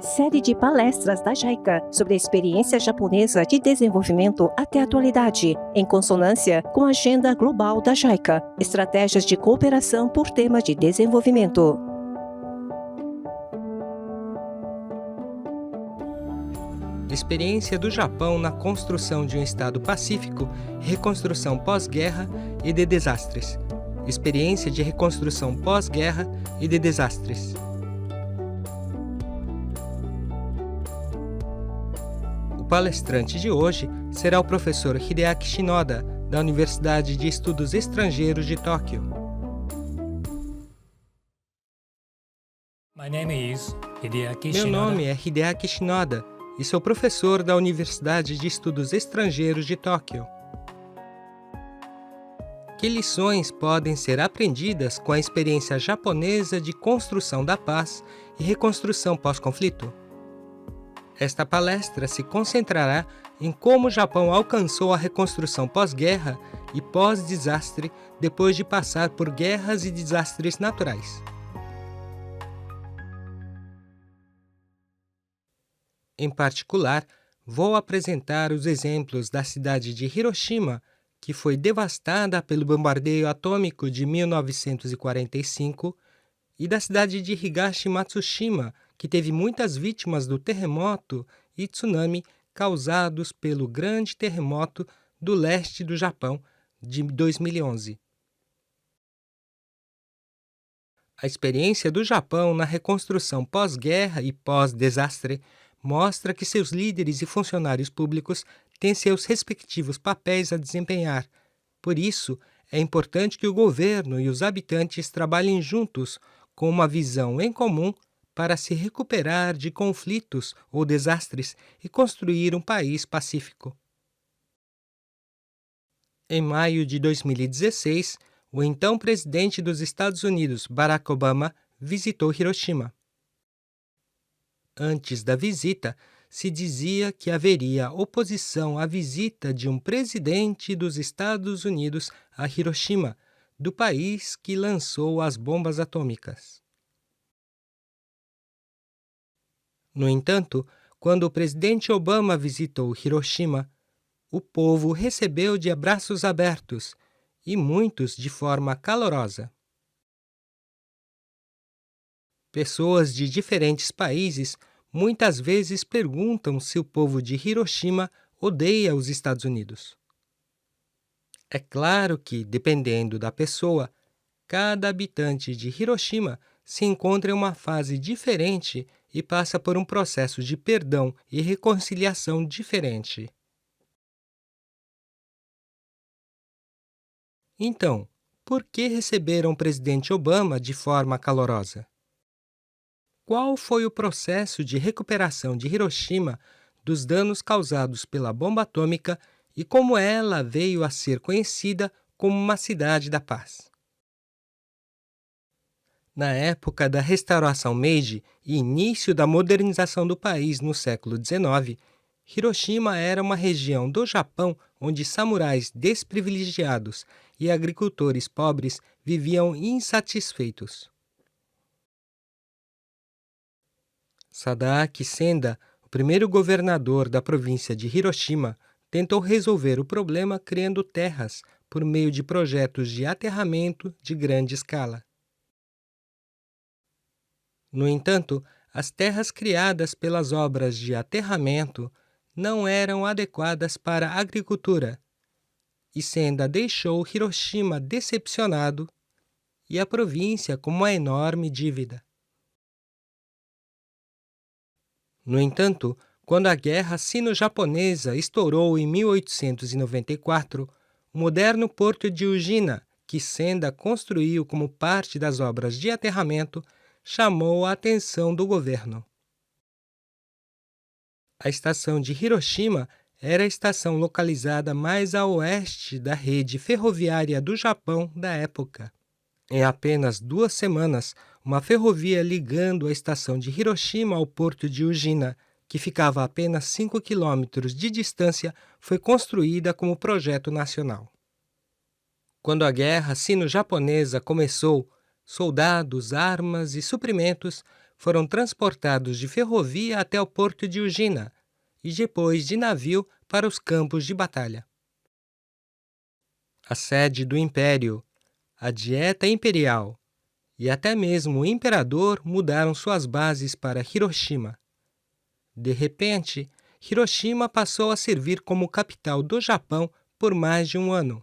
Série de palestras da JICA sobre a experiência japonesa de desenvolvimento até a atualidade, em consonância com a agenda global da JICA, estratégias de cooperação por tema de desenvolvimento. Experiência do Japão na construção de um Estado pacífico, reconstrução pós-guerra e de desastres. Experiência de reconstrução pós-guerra e de desastres. O palestrante de hoje será o professor Hideaki Shinoda, da Universidade de Estudos Estrangeiros de Tóquio. Meu nome é Hideaki Shinoda e sou professor da Universidade de Estudos Estrangeiros de Tóquio. Que lições podem ser aprendidas com a experiência japonesa de construção da paz e reconstrução pós-conflito? Esta palestra se concentrará em como o Japão alcançou a reconstrução pós-guerra e pós-desastre depois de passar por guerras e desastres naturais. Em particular, vou apresentar os exemplos da cidade de Hiroshima, que foi devastada pelo bombardeio atômico de 1945, e da cidade de Higashi Matsushima, que teve muitas vítimas do terremoto e tsunami causados pelo grande terremoto do leste do Japão de 2011. A experiência do Japão na reconstrução pós-guerra e pós-desastre mostra que seus líderes e funcionários públicos têm seus respectivos papéis a desempenhar. Por isso, é importante que o governo e os habitantes trabalhem juntos com uma visão em comum para se recuperar de conflitos ou desastres e construir um país pacífico. Em maio de 2016, o então presidente dos Estados Unidos, Barack Obama, visitou Hiroshima. Antes da visita, se dizia que haveria oposição à visita de um presidente dos Estados Unidos a Hiroshima, do país que lançou as bombas atômicas. No entanto, quando o presidente Obama visitou Hiroshima, o povo recebeu de braços abertos e muitos de forma calorosa. Pessoas de diferentes países muitas vezes perguntam se o povo de Hiroshima odeia os Estados Unidos. É claro que, dependendo da pessoa, cada habitante de Hiroshima se encontra em uma fase diferente e passa por um processo de perdão e reconciliação diferente. Então, por que receberam o presidente Obama de forma calorosa? Qual foi o processo de recuperação de Hiroshima dos danos causados pela bomba atômica e como ela veio a ser conhecida como uma cidade da paz? Na época da restauração Meiji e início da modernização do país no século XIX, Hiroshima era uma região do Japão onde samurais desprivilegiados e agricultores pobres viviam insatisfeitos. Sadaaki Senda, o primeiro governador da província de Hiroshima, tentou resolver o problema criando terras por meio de projetos de aterramento de grande escala. No entanto, as terras criadas pelas obras de aterramento não eram adequadas para a agricultura, e Senda deixou Hiroshima decepcionado e a província com uma enorme dívida. No entanto, quando a Guerra Sino-Japonesa estourou em 1894, o moderno porto de Ujina, que Senda construiu como parte das obras de aterramento, chamou a atenção do governo. A estação de Hiroshima era a estação localizada mais a oeste da rede ferroviária do Japão da época. Em apenas 2 semanas, uma ferrovia ligando a estação de Hiroshima ao porto de Ujina, que ficava a apenas 5 quilômetros de distância, foi construída como projeto nacional. Quando a guerra sino-japonesa começou, soldados, armas e suprimentos foram transportados de ferrovia até o porto de Ugina e depois de navio para os campos de batalha. A sede do império, a dieta imperial e até mesmo o imperador mudaram suas bases para Hiroshima. De repente, Hiroshima passou a servir como capital do Japão por mais de um ano.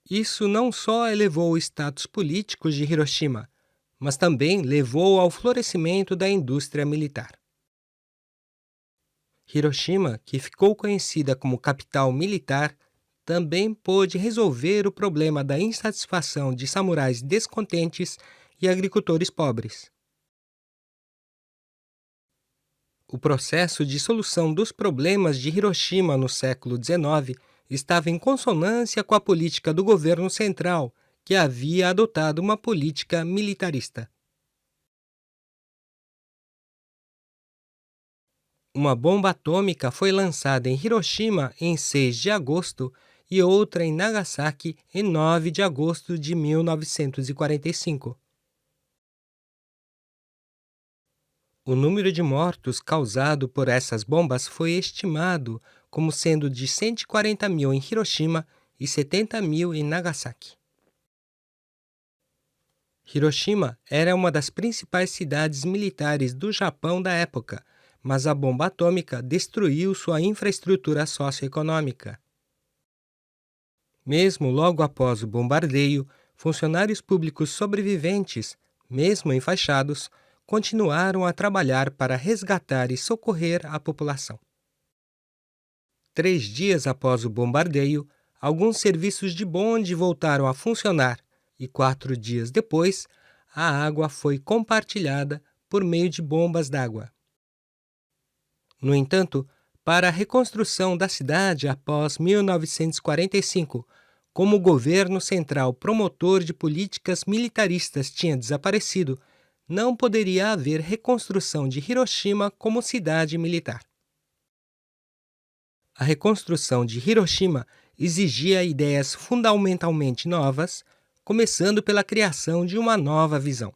Isso não só elevou o status político de Hiroshima, mas também levou ao florescimento da indústria militar. Hiroshima, que ficou conhecida como capital militar, também pôde resolver o problema da insatisfação de samurais descontentes e agricultores pobres. O processo de solução dos problemas de Hiroshima no século XIX estava em consonância com a política do governo central, que havia adotado uma política militarista. Uma bomba atômica foi lançada em Hiroshima em 6 de agosto e outra em Nagasaki em 9 de agosto de 1945. O número de mortos causado por essas bombas foi estimado como sendo de 140 mil em Hiroshima e 70 mil em Nagasaki. Hiroshima era uma das principais cidades militares do Japão da época, mas a bomba atômica destruiu sua infraestrutura socioeconômica. Mesmo logo após o bombardeio, funcionários públicos sobreviventes, mesmo enfaixados, continuaram a trabalhar para resgatar e socorrer a população. 3 dias após o bombardeio, alguns serviços de bonde voltaram a funcionar e 4 dias depois, a água foi compartilhada por meio de bombas d'água. No entanto, para a reconstrução da cidade após 1945, como o governo central promotor de políticas militaristas tinha desaparecido, não poderia haver reconstrução de Hiroshima como cidade militar. A reconstrução de Hiroshima exigia ideias fundamentalmente novas, começando pela criação de uma nova visão.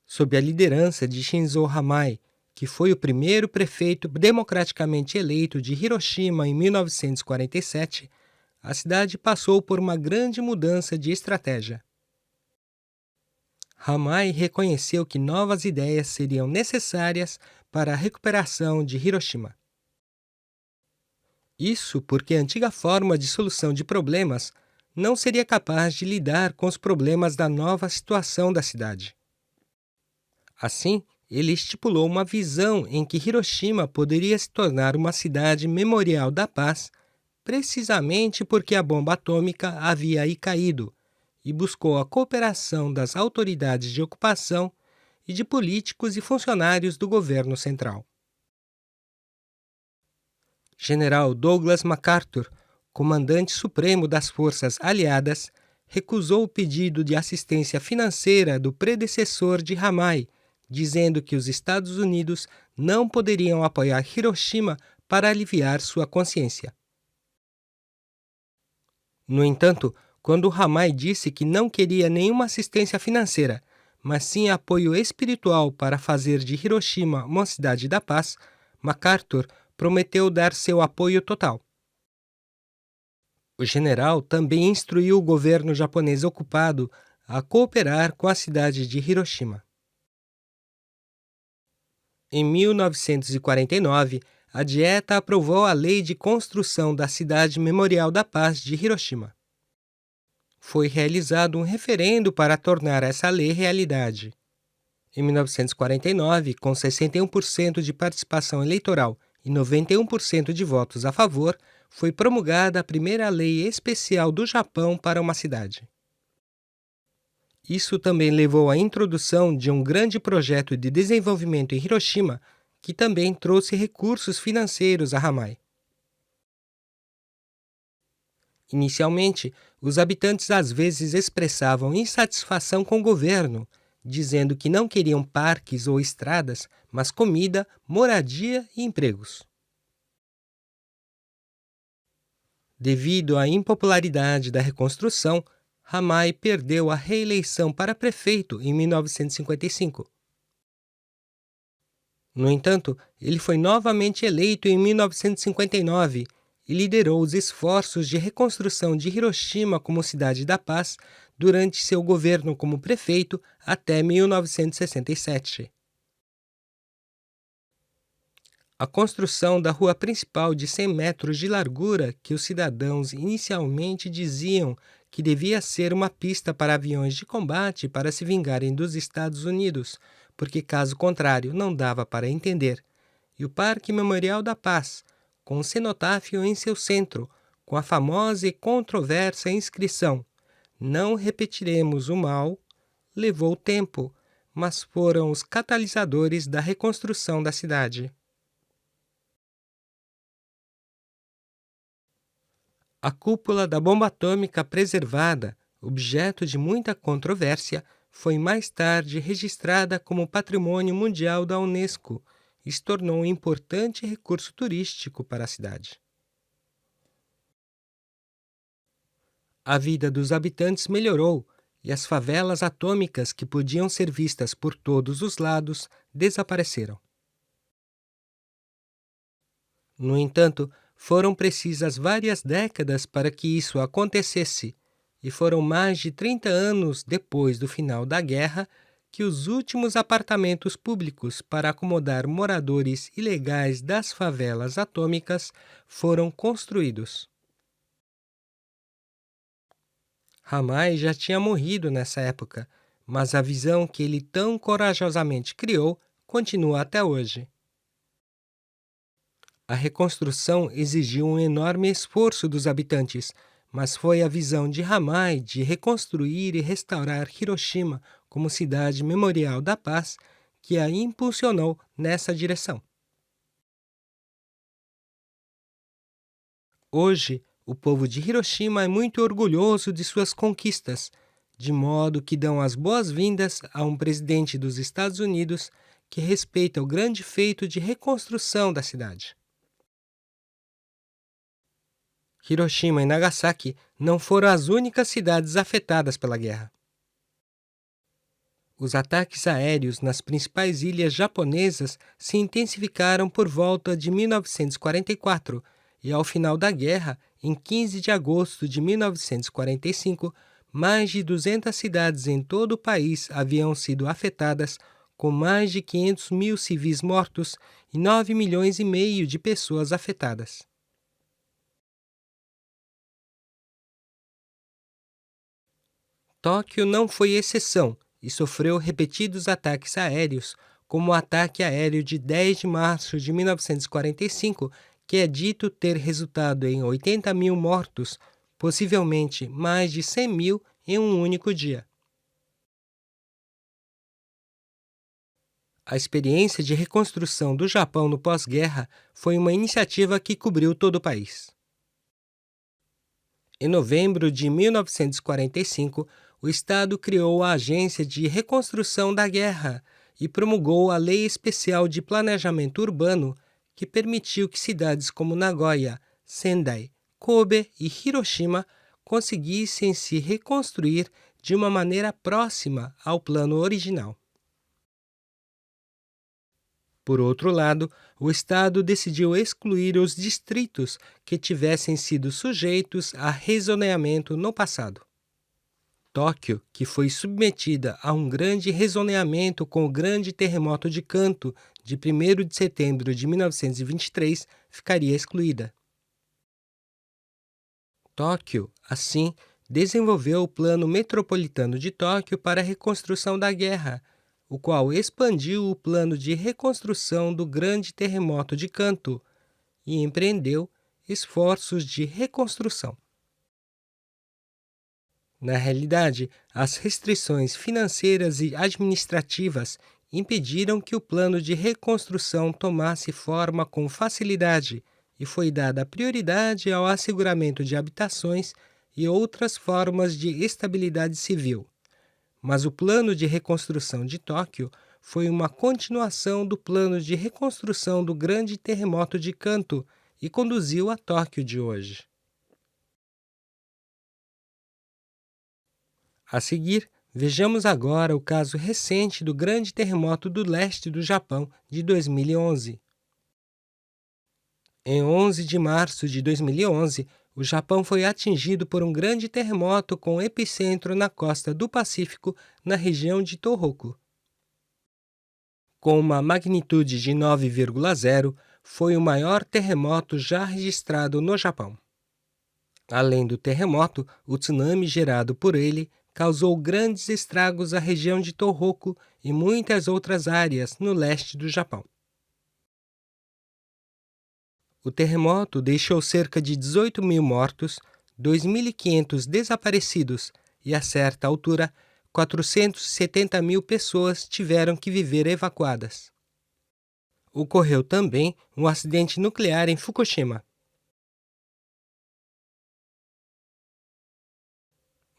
Sob a liderança de Shinzo Hamai, que foi o primeiro prefeito democraticamente eleito de Hiroshima em 1947, a cidade passou por uma grande mudança de estratégia. Hamai reconheceu que novas ideias seriam necessárias para a recuperação de Hiroshima. Isso porque a antiga forma de solução de problemas não seria capaz de lidar com os problemas da nova situação da cidade. Assim, ele estipulou uma visão em que Hiroshima poderia se tornar uma cidade memorial da paz, precisamente porque a bomba atômica havia aí caído, e buscou a cooperação das autoridades de ocupação e de políticos e funcionários do governo central. General Douglas MacArthur, comandante supremo das forças aliadas, recusou o pedido de assistência financeira do predecessor de Hamai, dizendo que os Estados Unidos não poderiam apoiar Hiroshima para aliviar sua consciência. No entanto, quando Hamai disse que não queria nenhuma assistência financeira, mas sim apoio espiritual para fazer de Hiroshima uma cidade da paz, MacArthur prometeu dar seu apoio total. O general também instruiu o governo japonês ocupado a cooperar com a cidade de Hiroshima. Em 1949, a Dieta aprovou a Lei de Construção da Cidade Memorial da Paz de Hiroshima. Foi realizado um referendo para tornar essa lei realidade. Em 1949, com 61% de participação eleitoral e 91% de votos a favor, foi promulgada a primeira lei especial do Japão para uma cidade. Isso também levou à introdução de um grande projeto de desenvolvimento em Hiroshima, que também trouxe recursos financeiros a Hamai. Inicialmente, os habitantes às vezes expressavam insatisfação com o governo, dizendo que não queriam parques ou estradas, mas comida, moradia e empregos. Devido à impopularidade da reconstrução, Hamai perdeu a reeleição para prefeito em 1955. No entanto, ele foi novamente eleito em 1959 e liderou os esforços de reconstrução de Hiroshima como cidade da paz durante seu governo como prefeito até 1967. A construção da rua principal de 100 metros de largura, que os cidadãos inicialmente diziam que devia ser uma pista para aviões de combate para se vingarem dos Estados Unidos, porque caso contrário não dava para entender, e o Parque Memorial da Paz, com um cenotáfio em seu centro, com a famosa e controversa inscrição "Não repetiremos o mal", levou tempo, mas foram os catalisadores da reconstrução da cidade. A cúpula da bomba atômica preservada, objeto de muita controvérsia, foi mais tarde registrada como Patrimônio Mundial da Unesco e se tornou um importante recurso turístico para a cidade. A vida dos habitantes melhorou e as favelas atômicas que podiam ser vistas por todos os lados desapareceram. No entanto, foram precisas várias décadas para que isso acontecesse, e foram mais de 30 anos depois do final da guerra que os últimos apartamentos públicos para acomodar moradores ilegais das favelas atômicas foram construídos. Hamai já tinha morrido nessa época, mas a visão que ele tão corajosamente criou continua até hoje. A reconstrução exigiu um enorme esforço dos habitantes, mas foi a visão de Hamai de reconstruir e restaurar Hiroshima como cidade memorial da paz que a impulsionou nessa direção. Hoje, o povo de Hiroshima é muito orgulhoso de suas conquistas, de modo que dão as boas-vindas a um presidente dos Estados Unidos que respeita o grande feito de reconstrução da cidade. Hiroshima e Nagasaki não foram as únicas cidades afetadas pela guerra. Os ataques aéreos nas principais ilhas japonesas se intensificaram por volta de 1944 e, ao final da guerra, em 15 de agosto de 1945, mais de 200 cidades em todo o país haviam sido afetadas, com mais de 500 mil civis mortos e 9 milhões e meio de pessoas afetadas. Tóquio não foi exceção e sofreu repetidos ataques aéreos, como o ataque aéreo de 10 de março de 1945, que é dito ter resultado em 80 mil mortos, possivelmente mais de 100 mil em um único dia. A experiência de reconstrução do Japão no pós-guerra foi uma iniciativa que cobriu todo o país. Em novembro de 1945, o Estado criou a Agência de Reconstrução da Guerra e promulgou a Lei Especial de Planejamento Urbano, que permitiu que cidades como Nagoya, Sendai, Kobe e Hiroshima conseguissem se reconstruir de uma maneira próxima ao plano original. Por outro lado, o Estado decidiu excluir os distritos que tivessem sido sujeitos a rezoneamento no passado. Tóquio, que foi submetida a um grande rezoneamento com o grande terremoto de Kanto de 1º de setembro de 1923, ficaria excluída. Tóquio, assim, desenvolveu o Plano Metropolitano de Tóquio para a reconstrução da guerra, o qual expandiu o plano de reconstrução do grande terremoto de Kanto e empreendeu esforços de reconstrução. Na realidade, as restrições financeiras e administrativas impediram que o plano de reconstrução tomasse forma com facilidade e foi dada prioridade ao asseguramento de habitações e outras formas de estabilidade civil. Mas o plano de reconstrução de Tóquio foi uma continuação do plano de reconstrução do grande terremoto de Kanto e conduziu a Tóquio de hoje. A seguir, vejamos agora o caso recente do grande terremoto do leste do Japão de 2011. Em 11 de março de 2011, o Japão foi atingido por um grande terremoto com epicentro na costa do Pacífico, na região de Tohoku. Com uma magnitude de 9,0, foi o maior terremoto já registrado no Japão. Além do terremoto, o tsunami gerado por ele causou grandes estragos à região de Tohoku e muitas outras áreas no leste do Japão. O terremoto deixou cerca de 18 mil mortos, 2.500 desaparecidos e, a certa altura, 470 mil pessoas tiveram que viver evacuadas. Ocorreu também um acidente nuclear em Fukushima.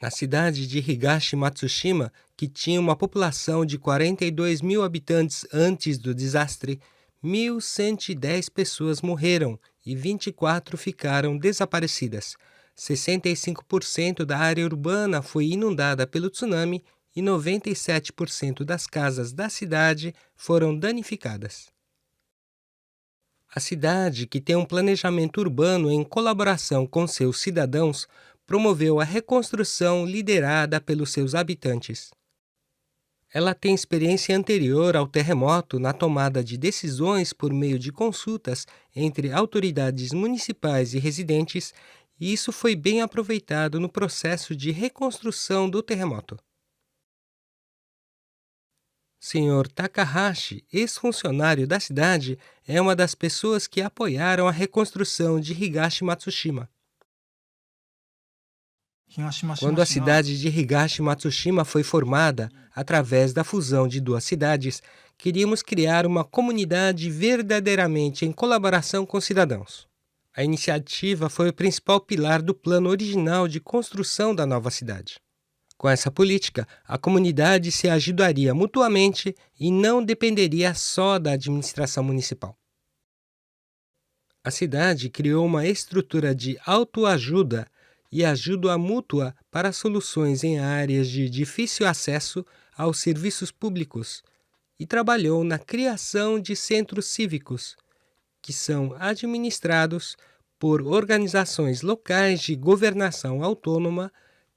Na cidade de Higashi Matsushima, que tinha uma população de 42 mil habitantes antes do desastre, 1.110 pessoas morreram e 24 ficaram desaparecidas. 65% da área urbana foi inundada pelo tsunami e 97% das casas da cidade foram danificadas. A cidade, que tem um planejamento urbano em colaboração com seus cidadãos, promoveu a reconstrução liderada pelos seus habitantes. Ela tem experiência anterior ao terremoto na tomada de decisões por meio de consultas entre autoridades municipais e residentes, e isso foi bem aproveitado no processo de reconstrução do terremoto. Sr. Takahashi, ex-funcionário da cidade, é uma das pessoas que apoiaram a reconstrução de Higashi Matsushima. Quando a cidade de Higashi Matsushima foi formada, através da fusão de duas cidades, queríamos criar uma comunidade verdadeiramente em colaboração com cidadãos. A iniciativa foi o principal pilar do plano original de construção da nova cidade. Com essa política, a comunidade se ajudaria mutuamente e não dependeria só da administração municipal. A cidade criou uma estrutura de autoajuda e ajuda mútua para soluções em áreas de difícil acesso aos serviços públicos e trabalhou na criação de centros cívicos, que são administrados por organizações locais de governação autônoma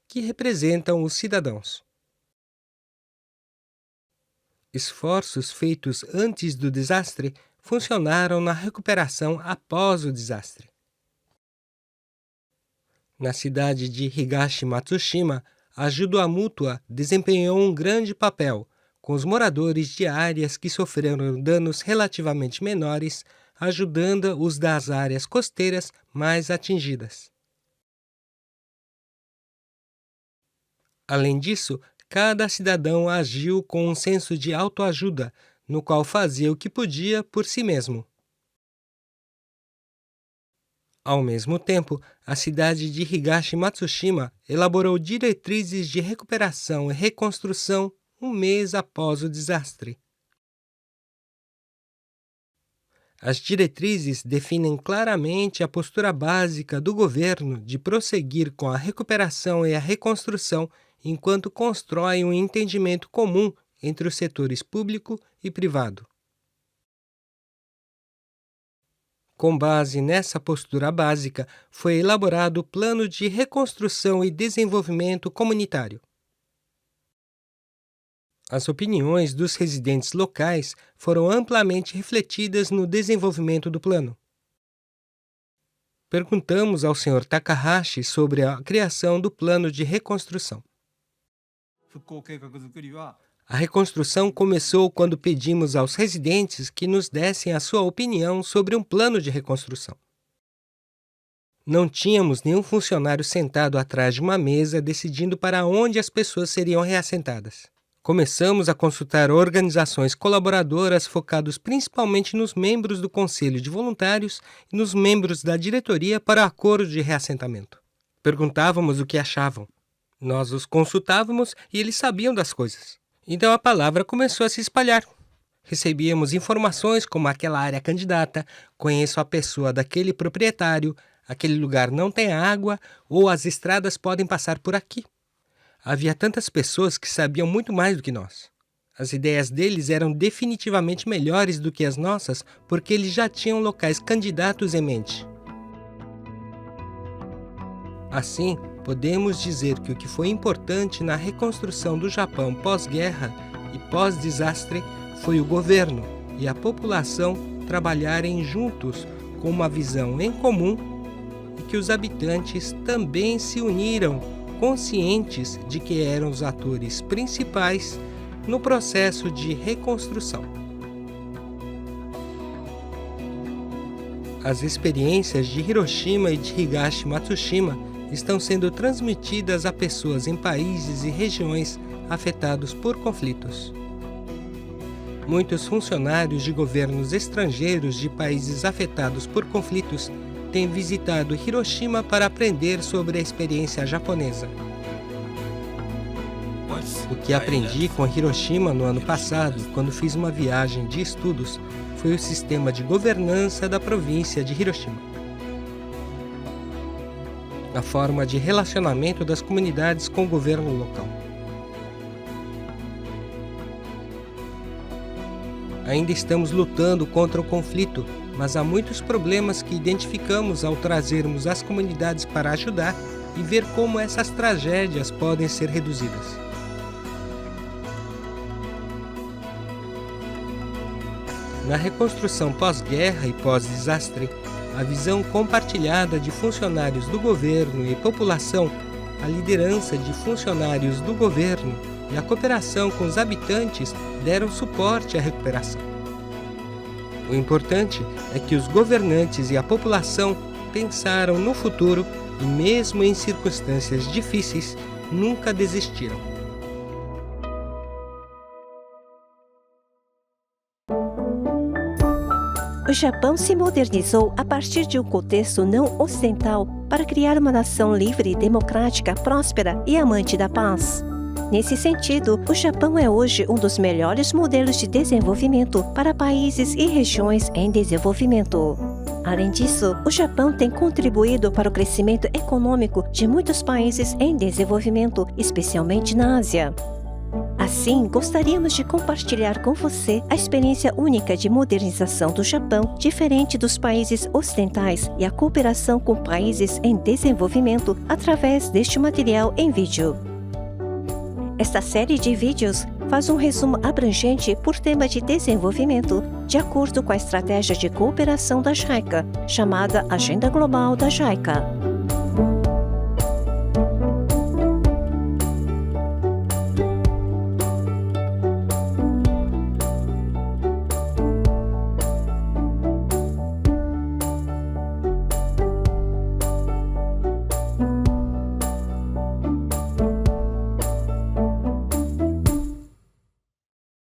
que representam os cidadãos. Esforços feitos antes do desastre funcionaram na recuperação após o desastre. Na cidade de Higashi Matsushima, a ajuda mútua desempenhou um grande papel, com os moradores de áreas que sofreram danos relativamente menores, ajudando os das áreas costeiras mais atingidas. Além disso, cada cidadão agiu com um senso de autoajuda, no qual fazia o que podia por si mesmo. Ao mesmo tempo, a cidade de Higashi Matsushima elaborou diretrizes de recuperação e reconstrução um mês após o desastre. As diretrizes definem claramente a postura básica do governo de prosseguir com a recuperação e a reconstrução enquanto constrói um entendimento comum entre os setores público e privado. Com base nessa postura básica, foi elaborado o Plano de Reconstrução e Desenvolvimento Comunitário. As opiniões dos residentes locais foram amplamente refletidas no desenvolvimento do plano. Perguntamos ao Sr. Takahashi sobre a criação do plano de reconstrução. A reconstrução começou quando pedimos aos residentes que nos dessem a sua opinião sobre um plano de reconstrução. Não tínhamos nenhum funcionário sentado atrás de uma mesa decidindo para onde as pessoas seriam reassentadas. Começamos a consultar organizações colaboradoras focadas principalmente nos membros do Conselho de Voluntários e nos membros da diretoria para o acordo de reassentamento. Perguntávamos o que achavam. Nós os consultávamos e eles sabiam das coisas. Então a palavra começou a se espalhar. Recebíamos informações como aquela área candidata, conheço a pessoa daquele proprietário, aquele lugar não tem água ou as estradas podem passar por aqui. Havia tantas pessoas que sabiam muito mais do que nós. As ideias deles eram definitivamente melhores do que as nossas, porque eles já tinham locais candidatos em mente. Assim, podemos dizer que o que foi importante na reconstrução do Japão pós-guerra e pós-desastre foi o governo e a população trabalharem juntos com uma visão em comum e que os habitantes também se uniram, conscientes de que eram os atores principais no processo de reconstrução. As experiências de Hiroshima e de Higashi Matsushima estão sendo transmitidas a pessoas em países e regiões afetados por conflitos. Muitos funcionários de governos estrangeiros de países afetados por conflitos têm visitado Hiroshima para aprender sobre a experiência japonesa. O que aprendi com Hiroshima no ano passado, quando fiz uma viagem de estudos, foi o sistema de governança da província de Hiroshima. A forma de relacionamento das comunidades com o governo local. Ainda estamos lutando contra o conflito, mas há muitos problemas que identificamos ao trazermos as comunidades para ajudar e ver como essas tragédias podem ser reduzidas. Na reconstrução pós-guerra e pós-desastre, a visão compartilhada de funcionários do governo e população, a liderança de funcionários do governo e a cooperação com os habitantes deram suporte à recuperação. O importante é que os governantes e a população pensaram no futuro e, mesmo em circunstâncias difíceis, nunca desistiram. O Japão se modernizou a partir de um contexto não ocidental para criar uma nação livre, democrática, próspera e amante da paz. Nesse sentido, o Japão é hoje um dos melhores modelos de desenvolvimento para países e regiões em desenvolvimento. Além disso, o Japão tem contribuído para o crescimento econômico de muitos países em desenvolvimento, especialmente na Ásia. Assim, gostaríamos de compartilhar com você a experiência única de modernização do Japão, diferente dos países ocidentais, e a cooperação com países em desenvolvimento através deste material em vídeo. Esta série de vídeos faz um resumo abrangente por tema de desenvolvimento, de acordo com a estratégia de cooperação da JICA, chamada Agenda Global da JICA.